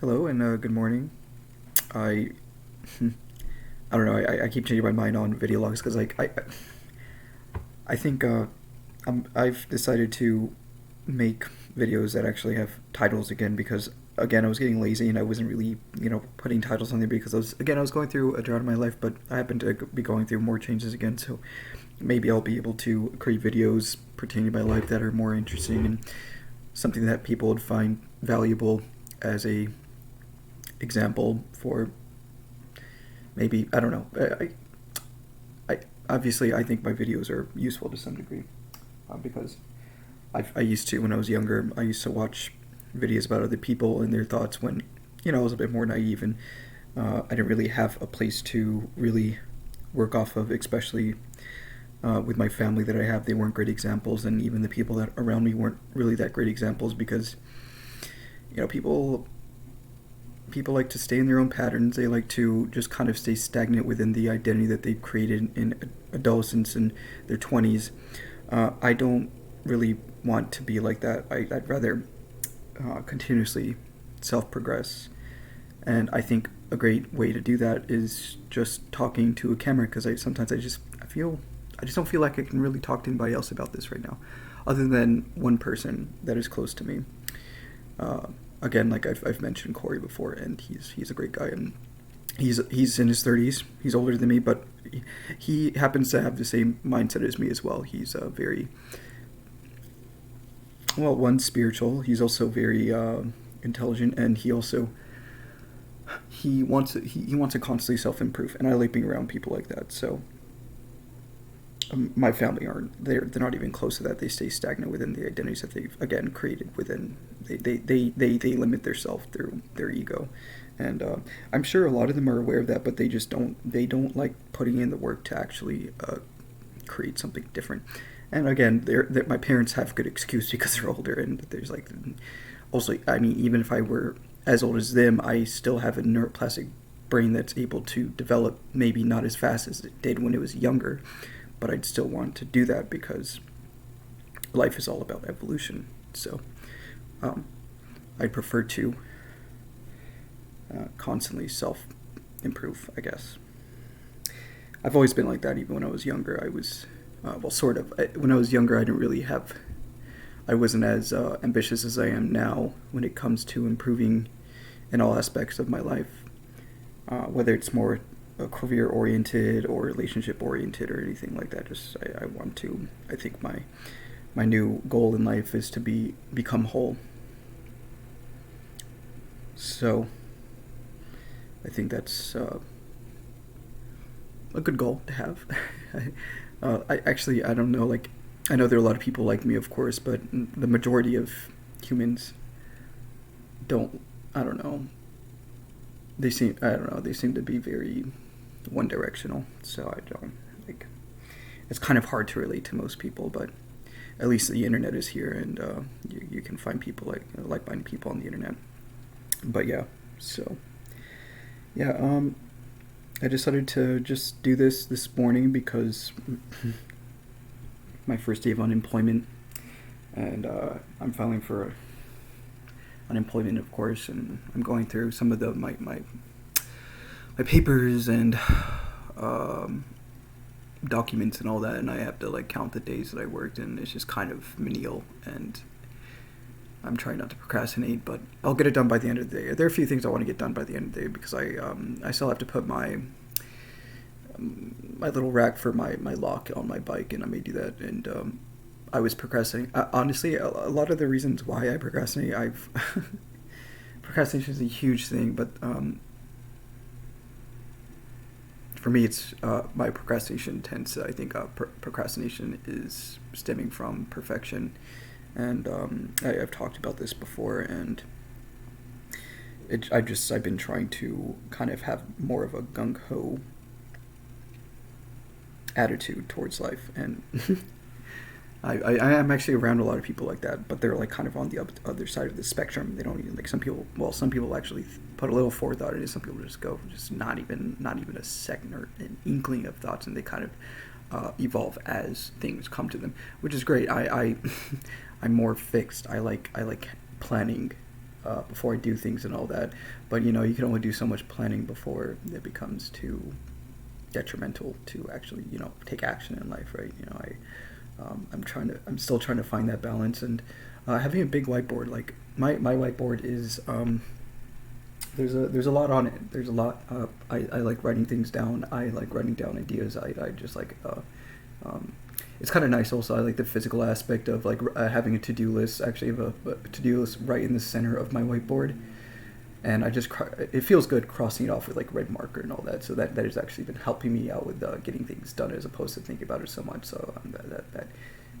Hello and good morning. I I don't know. I keep changing my mind on video logs because I think I've decided to make videos that actually have titles again because again I was getting lazy and I wasn't really putting titles on there because I was going through a drought in my life, but I happen to be going through more changes again. So maybe I'll be able to create videos pertaining to my life that are more interesting and something that people would find valuable as a example for maybe I don't know. I obviously I think my videos are useful to some degree because I used to when I was younger. I used to watch videos about other people and their thoughts when I was a bit more naive and I didn't really have a place to really work off of, especially with my family that I have. They weren't great examples, and even the people that around me weren't really that great examples because people like to stay in their own patterns. They like to just kind of stay stagnant within the identity that they've created in adolescence and their 20s. I don't really want to be like that. I'd rather continuously self-progress. And I think a great way to do that is just talking to a camera because sometimes I just don't feel like I can really talk to anybody else about this right now, other than one person that is close to me. Uh, Again, like I've mentioned Corey before, and he's a great guy, and he's in his 30s. He's older than me, but he happens to have the same mindset as me as well. He's very well, one, spiritual. He's also very intelligent, and he wants to constantly self improve, and I like being around people like that. So my family aren't they're not even close to that. They stay stagnant within the identities that they've again created within. They limit themselves through their ego, and I'm sure a lot of them are aware of that, but they don't like putting in the work to actually create something different. And again, my parents have good excuse because they're older, and there's like also, I mean, even if I were as old as them, I still have a neuroplastic brain that's able to develop, maybe not as fast as it did when it was younger, but I'd still want to do that because life is all about evolution. So I prefer to constantly self improve, I guess. I've always been like that. Even when I was younger, I was well, sort of. When I was younger, I wasn't as ambitious as I am now when it comes to improving in all aspects of my life, whether it's more career oriented or relationship oriented or anything like that. Just I want to. I think my new goal in life is to become whole. So I think that's a good goal to have. I don't know. Like, I know there are a lot of people like me, of course, but the majority of humans don't. I don't know. I don't know. They seem to be very one directional. So I don't like. It's kind of hard to relate to most people, but at least the internet is here, and you can find people like-minded people on the internet. But yeah, so yeah, I decided to just do this morning because my first day of unemployment, and I'm filing for unemployment, of course, and I'm going through some of my papers and um, documents and all that, and I have to like count the days that I worked, and it's just kind of menial, and I'm trying not to procrastinate, but I'll get it done by the end of the day. There are a few things I want to get done by the end of the day because I still have to put my little rack for my lock on my bike, and I may do that. And I was procrastinating. Honestly, a lot of the reasons why I procrastinate, procrastination is a huge thing, but for me, it's my procrastination tends. I think procrastination is stemming from perfection, and I've talked about this before, and I've been trying to kind of have more of a gung ho attitude towards life, and I am actually around a lot of people like that, but they're like kind of on the other side of the spectrum. They don't even like some people actually put a little forethought into it. Some people just go just not even a second or an inkling of thoughts, and they kind of evolve as things come to them, which is great. I'm more fixed. I like planning before I do things and all that. But you know, you can only do so much planning before it becomes too detrimental to actually, you know, take action in life, right? You know, I'm still trying to find that balance, and having a big whiteboard, like my whiteboard is, there's a lot on it. There's a lot. I like writing things down. I like writing down ideas. I just like, it's kind of nice also. I like the physical aspect of like having a to-do list. Actually, I have a to-do list right in the center of my whiteboard, and it feels good crossing it off with like red marker and all that. So that has actually been helping me out with getting things done as opposed to thinking about it so much. So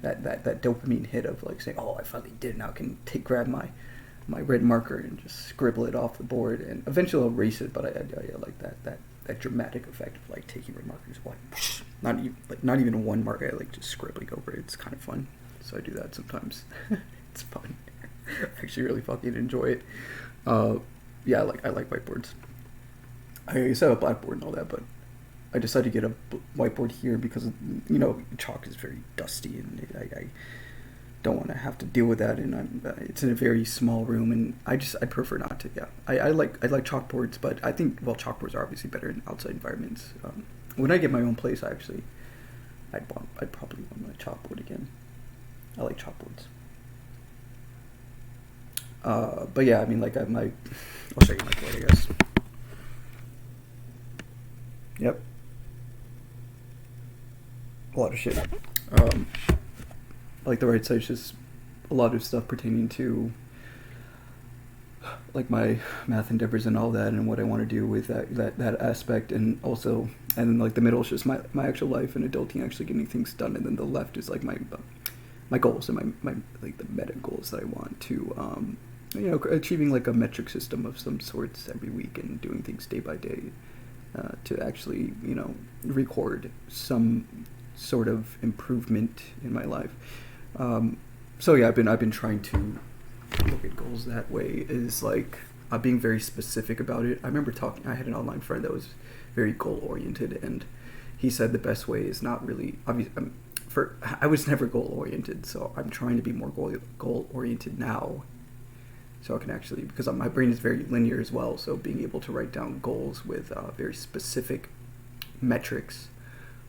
that dopamine hit of like saying, oh, I finally did it. Now I can grab my red marker and just scribble it off the board, and eventually I'll erase it. But I like that dramatic effect of like taking red markers, like not even one marker, I like just scribbling over it. It's kind of fun, so I do that sometimes. It's fun. I actually really fucking enjoy it. Yeah, I like whiteboards. I used to have a blackboard and all that, but I decided to get a whiteboard here because, you know, chalk is very dusty, and I don't want to have to deal with that, and it's in a very small room, and I prefer not to. Yeah, I like chalkboards, but I think, well, chalkboards are obviously better in outside environments. When I get my own place, actually, I'd probably want my chalkboard again. I like chalkboards. But yeah, I mean, like I'll show you my board, I guess. Yep. A lot of shit. Like the right side's just a lot of stuff pertaining to like my math endeavors and all that, and what I want to do with that aspect, and also, and then like the middle is just my actual life and adulting, actually getting things done, and then the left is like my goals and my like the meta goals that I want to you know, achieving like a metric system of some sorts every week, and doing things day by day to actually, you know, record some sort of improvement in my life. So yeah, I've been trying to look at goals that way, is like being very specific about it. I remember I had an online friend that was very goal oriented, and he said the best way is not really obvious. I was never goal oriented, so I'm trying to be more goal oriented now, so I can actually, because my brain is very linear as well, so being able to write down goals with very specific metrics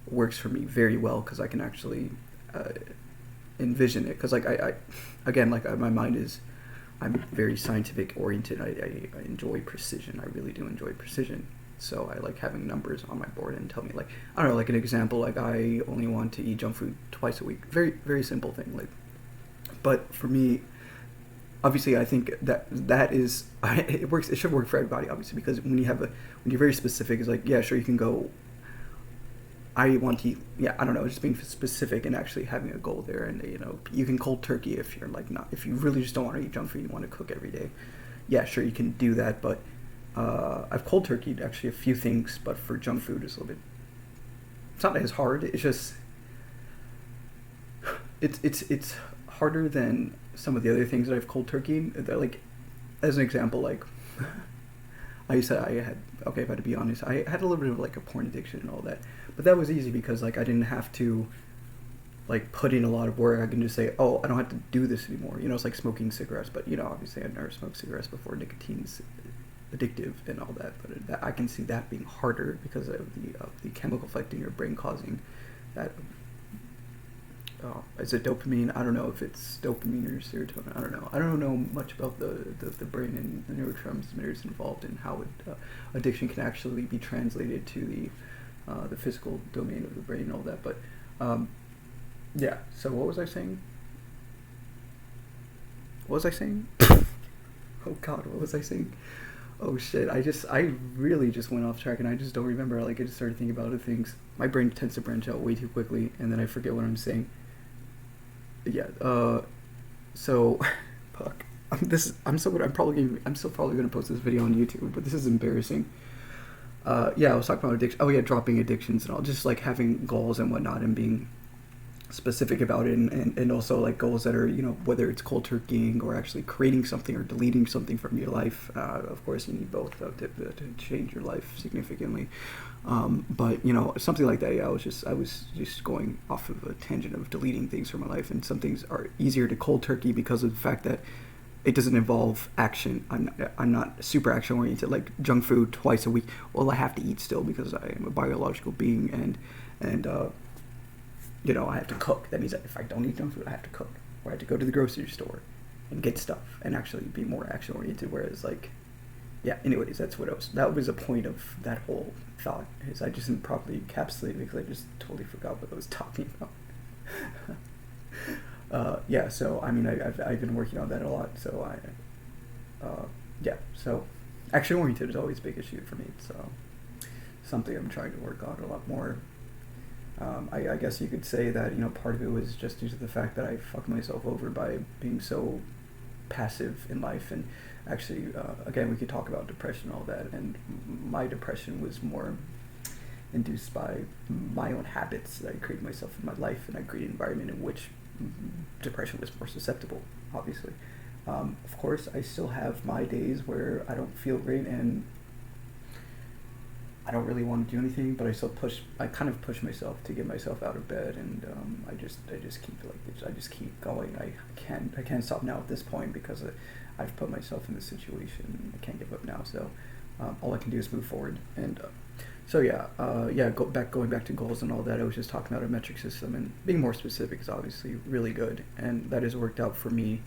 works for me very well, because I can actually envision it, because like my mind is, I'm very scientific oriented. I enjoy precision. I really do enjoy precision. So I like having numbers on my board and tell me, like, I don't know, like an example, like I only want to eat junk food twice a week. Very, very simple thing. Like, but for me, obviously, I think that is, it works. It should work for everybody, obviously, because when you're very specific, it's like, yeah, sure, you can go, I want to eat, yeah, I don't know, just being specific and actually having a goal there. And, you know, you can cold turkey if you're like not, if you really just don't want to eat junk food, you want to cook every day. Yeah, sure, you can do that, but I've cold turkeyed actually a few things, but for junk food it's a little bit, it's not as hard. It's just, it's harder than some of the other things that I've cold turkeyed. Like, as an example, like, if I had to be honest, I had a little bit of like a porn addiction and all that, but that was easy because like I didn't have to like put in a lot of work. I can just say, oh, I don't have to do this anymore. You know, it's like smoking cigarettes, but you know, obviously I've never smoked cigarettes before. Nicotine's addictive and all that, but I can see that being harder because of the chemical effect in your brain causing that. Is it dopamine? I don't know if it's dopamine or serotonin. I don't know. I don't know much about the brain and the neurotransmitters involved and how addiction can actually be translated to the physical domain of the brain and all that. But yeah. So what was I saying? Oh God, what was I saying? Oh shit! I really just went off track, and I just don't remember. Like, I just started thinking about other things. My brain tends to branch out way too quickly, and then I forget what I'm saying. Yeah. So, fuck. I'm still probably gonna post this video on YouTube, but this is embarrassing. Yeah, I was talking about addiction. Oh yeah, dropping addictions and all, just like having goals and whatnot, and being specific about it, and also like goals that are, you know, whether it's cold turkeying or actually creating something or deleting something from your life. Of course, you need both to change your life significantly. But you know, something like that. Yeah, I was just going off of a tangent of deleting things from my life, and some things are easier to cold turkey because of the fact that it doesn't involve action. I'm not super action oriented. Like junk food twice a week. Well, I have to eat still because I am a biological being, and I have to cook. That means that if I don't eat junk food, I have to cook, or I have to go to the grocery store and get stuff and actually be more action oriented. Whereas like, yeah. Anyways, that was a point of that whole thought. Is I just didn't properly encapsulate it because I just totally forgot what I was talking about. Yeah, so I mean, I've been working on that a lot. So yeah, so action oriented is always a big issue for me. It's something I'm trying to work on a lot more. I guess you could say that part of it was just due to the fact that I fucked myself over by being so passive in life, and actually, again, we could talk about depression and all that. And my depression was more induced by my own habits that I created myself in my life, and I created an environment in which depression was more susceptible, obviously. Of course, I still have my days where I don't feel great and I don't really want to do anything, but I kind of push myself to get myself out of bed, and I just keep going. I can't stop now at this point because I've put myself in this situation. I can't give up now, so all I can do is move forward. And so going back to goals and all that, I was just talking about a metric system, and being more specific is obviously really good, and that has worked out for me.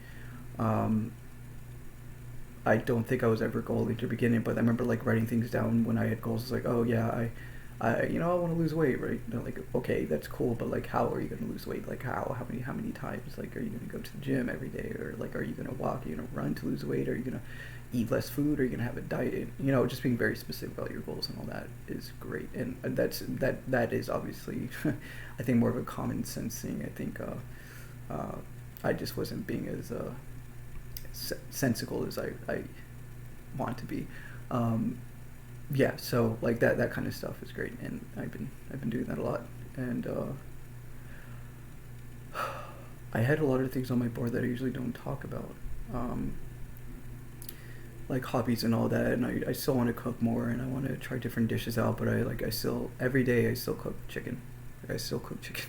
I don't think I was ever goaling to the beginning, but I remember like writing things down when I had goals. It's like, oh yeah, I want to lose weight, right? Like, okay, that's cool, but like, how are you going to lose weight? Like, how many times? Like, are you going to go to the gym every day, or like, are you going to walk? Are you going to run to lose weight? Are you going to eat less food? Are you going to have a diet? Just being very specific about your goals and all that is great, and that is obviously, I think, more of a common sense thing. I think I just wasn't being as sensical as I want to be. Yeah, so like that kind of stuff is great, and I've been doing that a lot. And I had a lot of things on my board that I usually don't talk about, like hobbies and all that. And I still want to cook more, and I want to try different dishes out. But I still every day I still cook chicken. Like, I still cook chicken.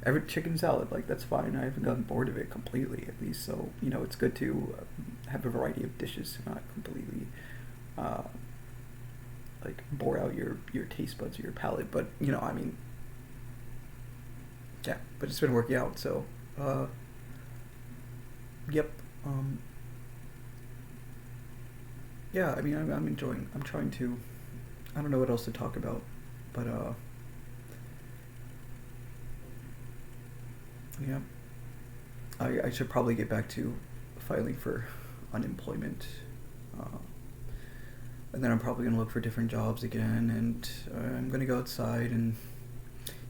Every chicken salad, like that's fine. I haven't gotten bored of it completely, at least. So it's good to have a variety of dishes to not completely like bore out your taste buds or your palate. But I mean, yeah. But it's been working out. So yep. Yeah. I mean, I'm enjoying. I'm trying to. I don't know what else to talk about, but yeah. I should probably get back to filing for unemployment. Uh, and then I'm probably going to look for different jobs again, and I'm going to go outside and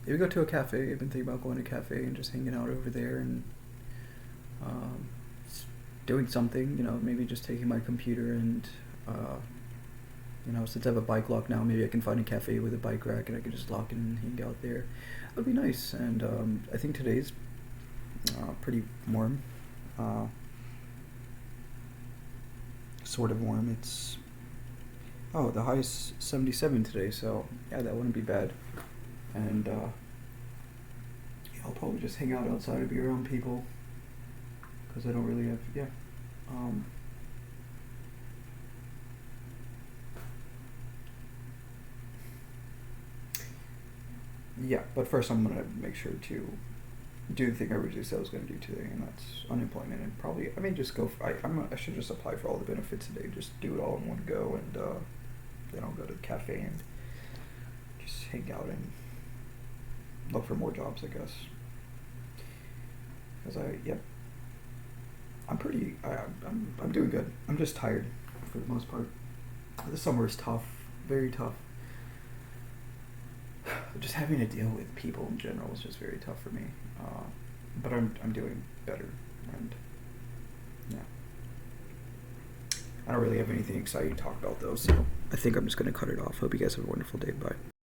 maybe go to a cafe. I've been thinking about going to a cafe and just hanging out over there and doing something, maybe just taking my computer and, since I have a bike lock now, maybe I can find a cafe with a bike rack and I can just lock in and hang out there. That would be nice. And I think today's pretty warm. Sort of warm. The high is 77 today, so yeah, that wouldn't be bad. And I'll probably just hang out outside and be around people because I don't really have, yeah. Yeah, but first I'm going to make sure to do the thing I originally said I was going to do today, and that's unemployment. And probably, I may just go for, I should just apply for all the benefits today, just do it all in one go, and then I'll go to the cafe and just hang out and look for more jobs, I guess. Because I'm doing good. I'm just tired for the most part. The summer is tough, very tough. Just having to deal with people in general is just very tough for me. But I'm doing better, and yeah. I don't really have anything exciting to talk about though, so I think I'm just gonna cut it off. Hope you guys have a wonderful day. Bye.